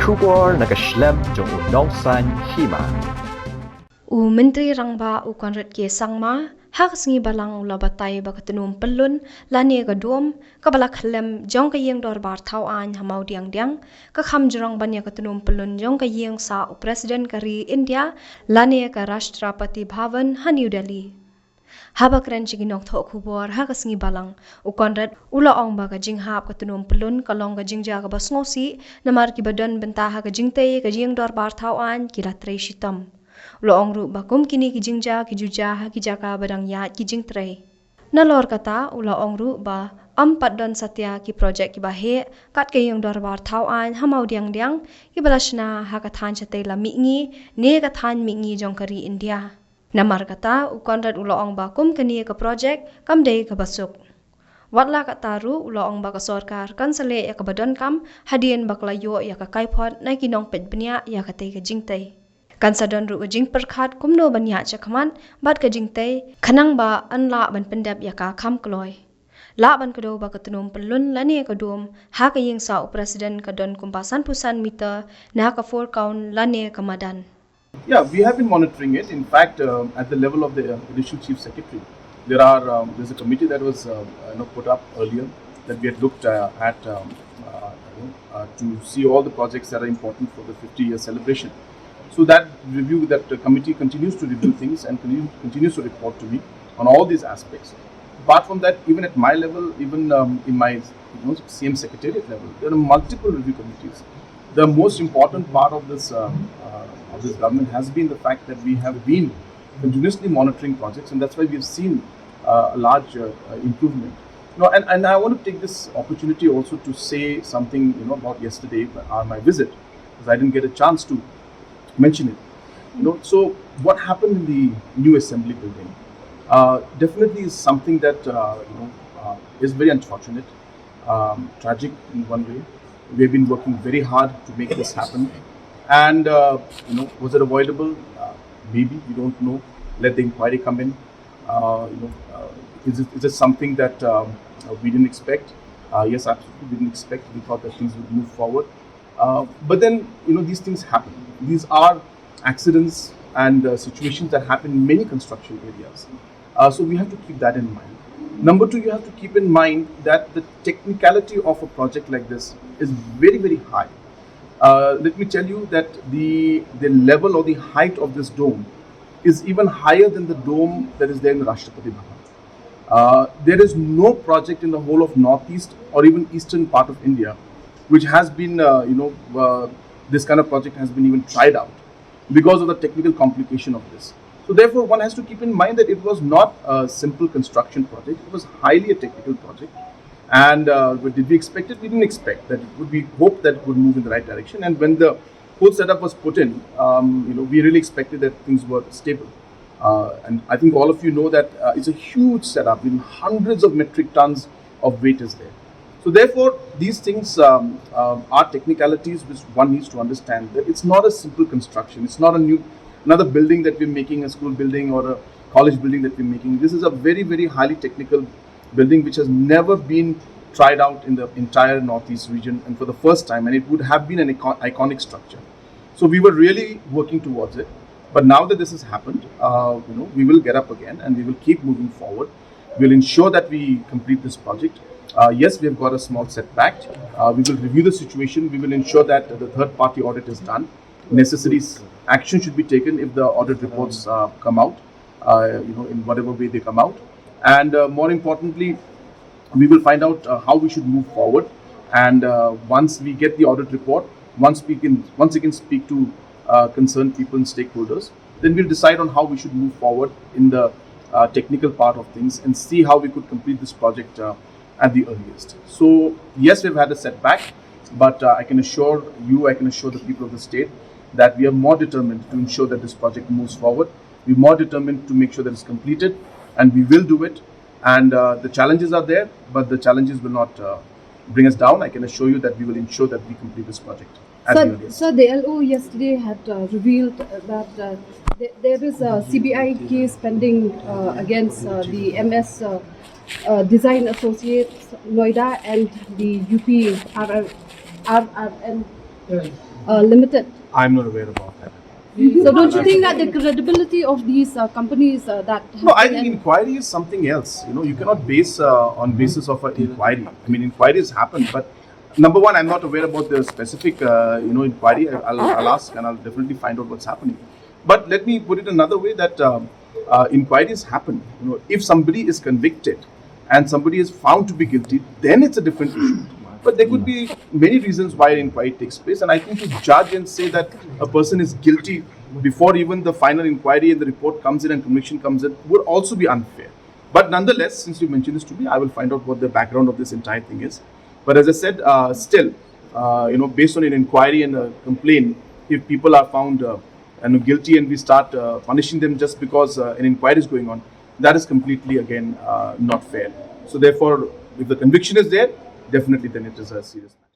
Kubor nakaslem jong unongsan Hima. Menteri Rangba Konrad Ke Sangma Haksngi balang ulabatay Tnum Pyllun lani kadum kabala khlem jong ka Ïingdorbar Thawaiñ hamau diang ka Kham Jrong banya Tnum Pyllun jong ka Ïing sa President kari India lani ka Rashtrapati Bhavan ha New Delhi. Habak ren chiginok tho khubor hakasngi balang Konrad ula ong ba ka jinghap Tnum Pyllun kalong ka jingja ka basngosi namar ki badan bentaha ka jingtei ka Ïingdorbar Thawaiñ kila trei shitam. Loong ru bakum kini ki jingja ki juja ki jaka badang ya ki jingtrei. Nalor kata ulaong ru ba ampat don satya ki project ki bahe kat ke Ïingdorbar Thawaiñ hamau diang ki balashna hakathan chatei la mingi ne kathan mingi jong kari India. Namar kata Konrad ulaong bakum kini ka project kam dei ka basuk. Watla kata ru ulaong ba ka sorkar kansale ya ka badon kam hadien bakla yo ya ka kaipot na kinong petbnya ya ka tei ka jingtei. Kansadon ru jing perkhat kumno banya chakman bat ka jingtei khanang ba anla ban pendap yaka kham kloi la ban kado ba Tnum Pyllun lani ka dum ha ka Ïing sa president ka don kumpasan pusan meter na ka for kaun lani ka madan. Yeah, we have been monitoring it. In fact, at the level of the Additional Chief Secretary, there's a committee that was put up earlier that we had looked at to see all the projects that are important for the 50-year celebration. So that committee continues to review things and continues to report to me on all these aspects. Apart from that, even at my level, even in my CM Secretariat level, there are multiple review committees. The most important part of this government has been the fact that we have been continuously monitoring projects, and that's why we've seen a large improvement. And I want to take this opportunity also to say something about yesterday on my visit, because I didn't get a chance to mention it. So what happened in the new assembly building definitely is something that is very unfortunate, tragic in one way. We've been working very hard to make this happen, and was it avoidable? Maybe, we don't know. Let the inquiry come in. Is it something that we didn't expect? Yes, absolutely, we didn't expect. We thought that things would move forward, but then these things happen. These are accidents and situations that happen in many construction areas. So we have to keep that in mind. Number two, you have to keep in mind that the technicality of a project like this is very, very high. Let me tell you that the level or the height of this dome is even higher than the dome that is there in the Rashtrapati Bhavan. There is no project in the whole of northeast or even eastern part of India which has been, this kind of project has been even tried out because of the technical complication of this. So therefore, one has to keep in mind that it was not a simple construction project. It was highly a technical project. And did we expect it? We didn't expect that it would. We hoped that it would move in the right direction. And when the whole setup was put in, we really expected that things were stable. And I think all of you know that it's a huge setup. Hundreds of metric tons of weight is there. So therefore, these things are technicalities which one needs to understand. That it's not a simple construction. It's not another building that we're making, a school building or a college building that we're making. This is a very, very highly technical building which has never been tried out in the entire northeast region, and for the first time, and it would have been an iconic structure. So we were really working towards it. But now that this has happened, we will get up again and we will keep moving forward. We'll ensure that we complete this project. Yes, we have got a small setback. We will review the situation. We will ensure that the third-party audit is done. Necessary action should be taken if the audit reports come out, in whatever way they come out. And more importantly, we will find out how we should move forward. And once we get the audit report, once again speak to concerned people and stakeholders, then we'll decide on how we should move forward in the technical part of things and see how we could complete this project at the earliest. So yes, we've had a setback, but I can assure the people of the state that we are more determined to ensure that this project moves forward. We're more determined to make sure that it's completed, and we will do it. And the challenges are there, but the challenges will not bring us down. I can assure you that we will ensure that we complete this project. So the LO yesterday had revealed that there is a CBI case pending against the MS Design Associates Noida and the UP RRN limited. I'm not aware about that. So don't you think that the credibility of these companies that No, I have think been- inquiry is something else. You cannot base on basis of an inquiry. I mean, inquiries happen, but number one, I'm not aware about the specific inquiry. I'll ask and I'll definitely find out what's happening. But let me put it another way that inquiries happen. If somebody is convicted and somebody is found to be guilty, then it's a different issue. But there could be many reasons why an inquiry takes place, and I think to judge and say that a person is guilty before even the final inquiry and the report comes in and conviction comes in would also be unfair. But nonetheless, since you mentioned this to me, I will find out what the background of this entire thing is. But as I said, still, based on an inquiry and a complaint, if people are found guilty and we start punishing them just because an inquiry is going on, that is completely, again, not fair. So therefore, if the conviction is there, definitely then it is a serious matter.